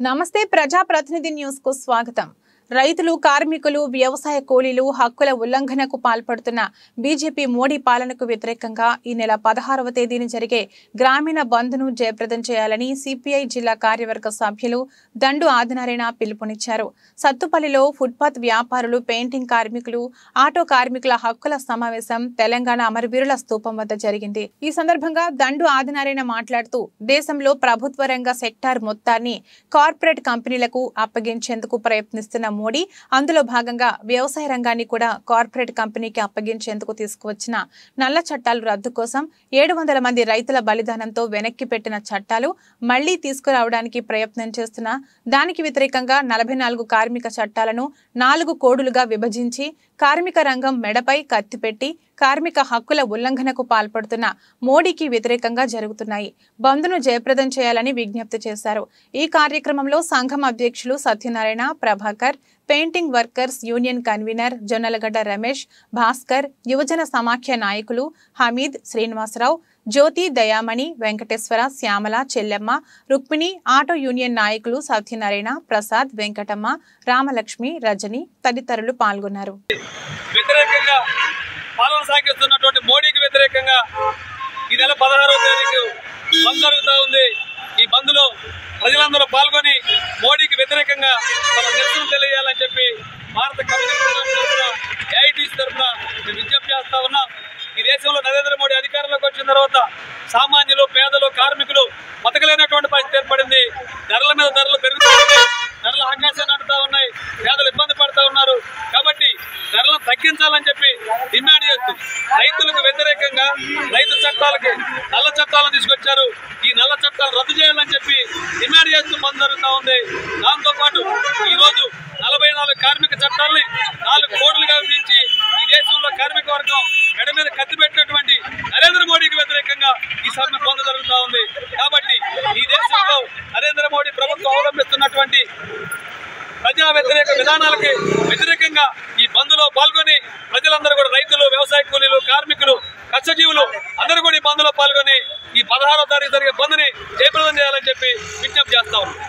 నమస్తే ప్రజా ప్రతినిధి న్యూస్ కు స్వాగతం। రైతులు కార్మికులు వ్యవసాయ కూలీలు హక్కుల ఉల్లంఘనకు పాల్పడుతున్న బీజేపీ మోడీ పాలనకు వ్యతిరేకంగా ఈ నెల 16వ తేదీన జరిగే గ్రామీణ బంద్ను జయప్రదం చేయాలని సిపిఐ జిల్లా కార్యవర్గ సభ్యులు దండు ఆదినారాయణ పిలుపునిచ్చారు। సత్తుపల్లిలో ఫుట్పాత్ వ్యాపారులు పెయింటింగ్ కార్మికులు ఆటో కార్మికుల హక్కుల సమావేశం తెలంగాణ అమరవీరుల స్తూపం వద్ద జరిగింది। ఈ సందర్భంగా దండు ఆదినారాయణ మాట్లాడుతూ దేశంలో ప్రభుత్వ రంగ సెక్టార్ మొత్తాన్ని కార్పొరేట్ కంపెనీలకు అప్పగించేందుకు ప్రయత్నిస్తున్న మోడీ అందులో భాగంగా వ్యవసాయ రంగాన్ని కూడా కార్పొరేట్ కంపెనీకి అప్పగించేందుకు తీసుకువచ్చిన నల్ల చట్టాలు రద్దు కోసం 700 మంది రైతుల బలిదానంతో వెనక్కి పెట్టిన చట్టాలు మళ్లీ తీసుకురావడానికి ప్రయత్నం చేస్తున్న దానికి వ్యతిరేకంగా 44 కార్మిక చట్టాలను 4 కోడులుగా విభజించి కార్మిక రంగం మెడపై కత్తిపెట్టి కార్మిక హక్కుల ఉల్లంఘనకు పాల్పడుతున్న మోడీకి వ్యతిరేకంగా జరుగుతున్నాయి। బంద్ను జయప్రదం చేయాలని విజ్ఞప్తి చేశారు। ఈ కార్యక్రమంలో సంఘం అధ్యక్షులు Satyanarayana, Prabhakar, painting workers union convener Jonnalagadda Ramesh, Bhaskar, యువజన సమాఖ్య నాయకులు హమీద్, శ్రీనివాసరావు, జ్యోతి, దయామణి, వెంకటేశ్వర, శ్యామల, చెల్లెమ్మ, రుక్మిణి, ఆటో యూనియన్ నాయకులు సత్యనారాయణ, ప్రసాద్, వెంకటమ్మ, రామలక్ష్మి, రజని తదితరులు పాల్గొన్నారు। పాలన సాగిస్తున్నటువంటి మోడీకి వ్యతిరేకంగా ఈ నెల 16వ తేదీకి బంద్ జరుగుతూ ఉంది। ఈ బంద్లో ప్రజలందరూ పాల్గొని మోడీకి వ్యతిరేకంగా తమ నిరసన తెలియాలని చెప్పి భారత కమ్యూనిస్ట్ ఏఐటీసీ తరఫున విజ్ఞప్తి చేస్తా ఉన్నాం। ఈ దేశంలో నరేంద్ర మోడీ అధికారంలోకి వచ్చిన తర్వాత సామాన్యులు, పేదలు, కార్మికులు బతకలేనటువంటి పరిస్థితి ఏర్పడింది। ధరల మీద ధరలు పెరుగుతూ ఉన్నాయి, ధరలు ఆకాశాన్ని అంటుతా ఉన్నాయి, పేదలు ఇబ్బంది పడుతూ ఉన్నారు। కాబట్టి ధరలను తగ్గించాలని చెప్పి డిమాండ్ చేస్తూ రైతులకు వ్యతిరేకంగా రైతు చట్టాలకి నల్ల చట్టాలను తీసుకొచ్చారు। ఈ నల్ల చట్టాలు రద్దు చేయాలని చెప్పి డిమాండ్ చేస్తూ బంద్ జరుగుతూ ఉంది। దాంతో పాటు ఈ రోజు 44 కార్మిక చట్టాలని 4 కోడులుగా విభజించి ఈ దేశంలో కార్మిక వర్గం మెడ మీద కత్తి పెట్టినటువంటి నరేంద్ర మోడీకి వ్యతిరేకంగా ఈ సమ్మె బంద్ జరుగుతూ ఉంది। కాబట్టి ఈ దేశంలో నరేంద్ర మోడీ ప్రభుత్వం అవలంబిస్తున్నటువంటి ప్రజా వ్యతిరేక విధానాలకి వ్యతిరేకంగా ఈ బంద్లో పాల్గొని ప్రజలందరూ కూడా రైతులు, వ్యవసాయ కూలీలు, కార్మికులు, కష్టజీవులు అందరూ కూడా ఈ బంద్లో పాల్గొని ఈ 16వ తారీఖు జరిగే బంద్ని జయప్రదం చేయాలని చెప్పి విజ్ఞప్తి చేస్తా ఉన్నాం।